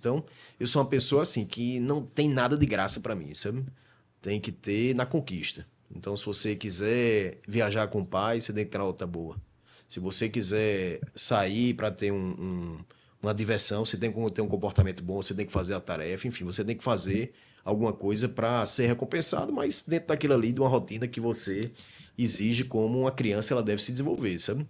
Então, eu sou uma pessoa assim que não tem nada de graça para mim, sabe? Tem que ter na conquista. Então, se você quiser viajar com o pai, você tem que ter uma nota boa. Se você quiser sair para ter uma diversão, você tem que ter um comportamento bom, você tem que fazer a tarefa, enfim, você tem que fazer alguma coisa para ser recompensado, mas dentro daquilo ali, de uma rotina que você exige como uma criança ela deve se desenvolver, sabe?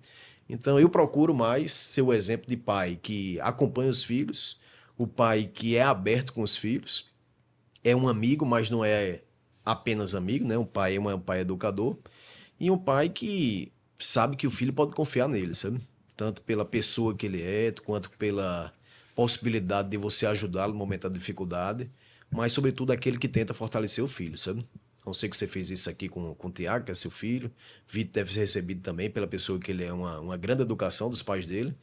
Então eu procuro mais ser o exemplo de pai que acompanha os filhos, o pai que é aberto com os filhos, é um amigo, mas não é apenas amigo, né? Um pai é um pai educador e um pai que sabe que o filho pode confiar nele, sabe? Tanto pela pessoa que ele é, quanto pela possibilidade de você ajudá-lo no momento da dificuldade, mas sobretudo aquele que tenta fortalecer o filho, sabe? Não sei que você fez isso aqui com o Tiago, que é seu filho. Vitor deve ser recebido também pela pessoa que ele é uma grande educação dos pais dele.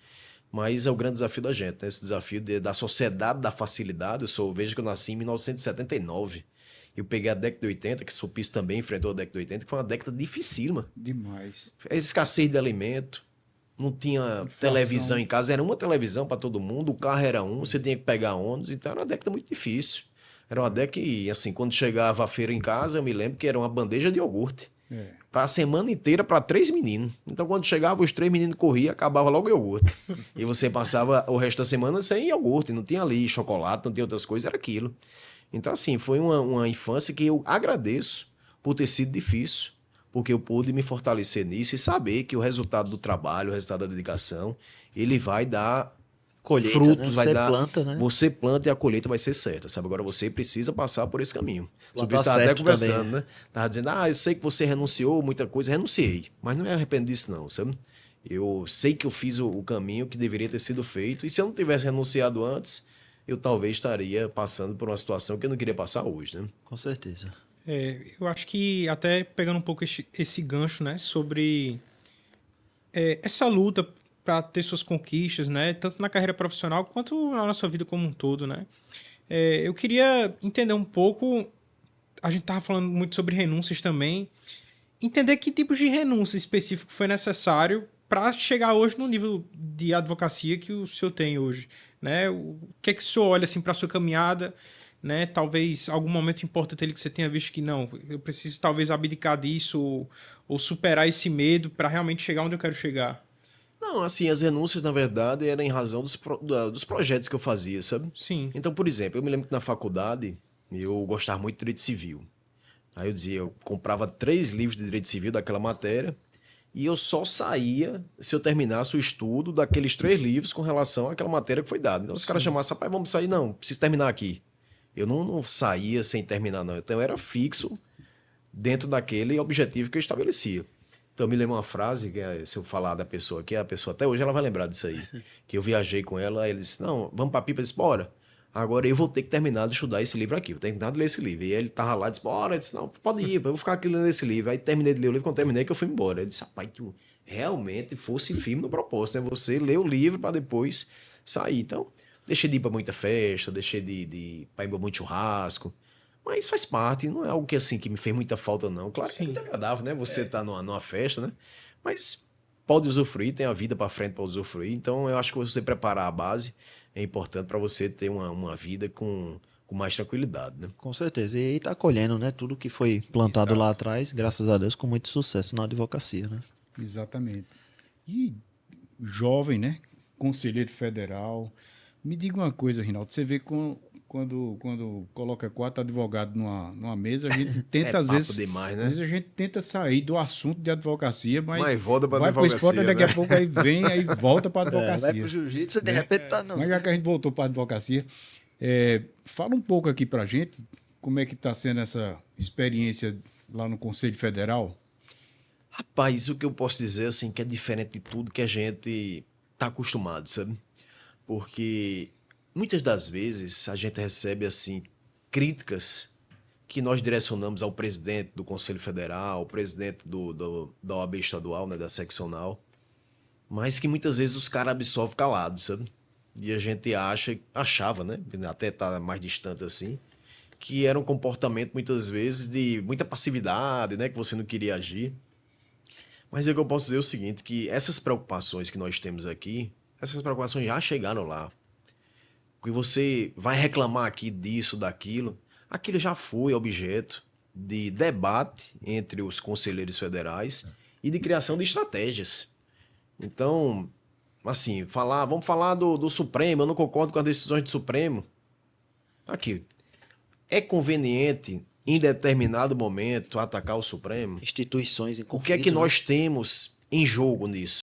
Mas é o grande desafio da gente, né? Esse desafio da sociedade da facilidade. Vejo que eu nasci em 1979. Eu peguei a década de 80, que Sulpice também enfrentou a década de 80, que foi uma década dificílima. Demais. A escassez de alimento, não tinha televisão Inflação. em casa, era uma televisão para todo mundo, o carro era um, você tinha que pegar ônibus, então era uma década muito difícil. Era uma década que, assim, quando chegava a feira em casa, eu me lembro que era uma bandeja de iogurte. É. Para a semana inteira para três meninos. Então, quando chegava, os três meninos corriam, acabava logo o iogurte. E você passava o resto da semana sem iogurte, não tinha ali chocolate, não tinha outras coisas, era aquilo. Então, assim, foi uma infância que eu agradeço por ter sido difícil, porque eu pude me fortalecer nisso e saber que o resultado do trabalho, o resultado da dedicação, ele vai dar Colheita, né? frutos, vai Você dar. planta, né? Você planta e a colheita vai ser certa, sabe? Agora você precisa passar por esse caminho. Sobre Plantar isso estava até certo também. conversando, né? Tava dizendo, eu sei que você renunciou muita coisa, renunciei, mas não me arrependo disso, não, sabe? Eu sei que eu fiz o caminho que deveria ter sido feito, e se eu não tivesse renunciado antes, eu talvez estaria passando por uma situação que eu não queria passar hoje, né? Com certeza. Eu acho que até pegando um pouco esse gancho, né, sobre essa luta para ter suas conquistas, né, tanto na carreira profissional quanto na nossa vida como um todo, né. Eu queria entender um pouco, a gente estava falando muito sobre renúncias também, entender que tipos de renúncia específico foi necessário para chegar hoje no nível de advocacia que o senhor tem hoje, né? O que é que o senhor olha assim para a sua caminhada, né? Talvez algum momento importante ali que você tenha visto que não, eu preciso talvez abdicar disso ou superar esse medo para realmente chegar onde eu quero chegar. Não, assim, as renúncias, na verdade, eram em razão dos projetos que eu fazia, sabe? Sim, Então, por exemplo, eu me lembro que na faculdade eu gostava muito de direito civil. Aí eu dizia, eu comprava 3 livros de direito civil daquela matéria e eu só saía se eu terminasse o estudo daqueles 3 livros com relação àquela matéria que foi dada. Então, se o cara sim, chamasse, rapaz, vamos sair, não, preciso terminar aqui. Eu não saía sem terminar, não. Então, eu era fixo dentro daquele objetivo que eu estabelecia. Então, eu me lembro uma frase, se eu falar da pessoa aqui, a pessoa até hoje ela vai lembrar disso aí. Que eu viajei com ela, aí ele disse, não, vamos pra Pipa, eu disse, bora. Agora eu vou ter que terminar de estudar esse livro aqui, vou terminar de ler esse livro. E ele tava lá, disse, bora, eu disse, não, pode ir, eu vou ficar aqui lendo esse livro. Aí terminei de ler o livro, quando terminei que eu fui embora. Ele disse, rapaz, tu realmente fosse firme no propósito, né? Você lê o livro para depois sair. Então, deixei de ir pra muita festa, deixei de ir pra muito churrasco. Mas faz parte, não é algo que assim que me fez muita falta, não. Claro que é muito sim. agradável, né? Você tá numa festa, né? Mas pode usufruir, tem a vida para frente para usufruir. Então eu acho que você preparar a base é importante para você ter uma vida com mais tranquilidade, né? Com certeza. E aí tá colhendo, né? Tudo que foi plantado lá Exato. atrás, graças a Deus, com muito sucesso na advocacia, né? Exatamente. E jovem, né? Conselheiro federal. Me diga uma coisa, Rinaldo. Você vê quando coloca 4 advogados numa mesa, a gente É tenta, papo demais, às né? vezes a gente tenta sair do assunto de advocacia, mas Mas volta para vai para o esporte, aí advocacia, daqui né? a pouco aí vem, aí volta para a Vai pro advocacia. jiu-jitsu e de Né? repente tá não. Mas já que a gente voltou para a advocacia, fala um pouco aqui para a gente como é que está sendo essa experiência lá no Conselho Federal. Rapaz, o que eu posso dizer assim que é diferente de tudo que a gente tá acostumado, sabe? Porque muitas das vezes a gente recebe assim críticas que nós direcionamos ao presidente do Conselho Federal, ao presidente da OAB estadual, né, da seccional, mas que muitas vezes os caras absorvem calados, sabe? E a gente achava, né, até tá mais distante assim, que era um comportamento muitas vezes de muita passividade, né, que você não queria agir. Mas o que eu posso dizer é o seguinte, que essas preocupações que nós temos aqui, essas preocupações já chegaram lá. que você vai reclamar aqui disso, daquilo, aquilo já foi objeto de debate entre os conselheiros federais e de criação de estratégias. Então, assim, vamos falar do Supremo, eu não concordo com as decisões do Supremo. Aqui, é conveniente, em determinado momento, atacar o Supremo? Instituições em O que é conflito, que né? nós temos em jogo nisso?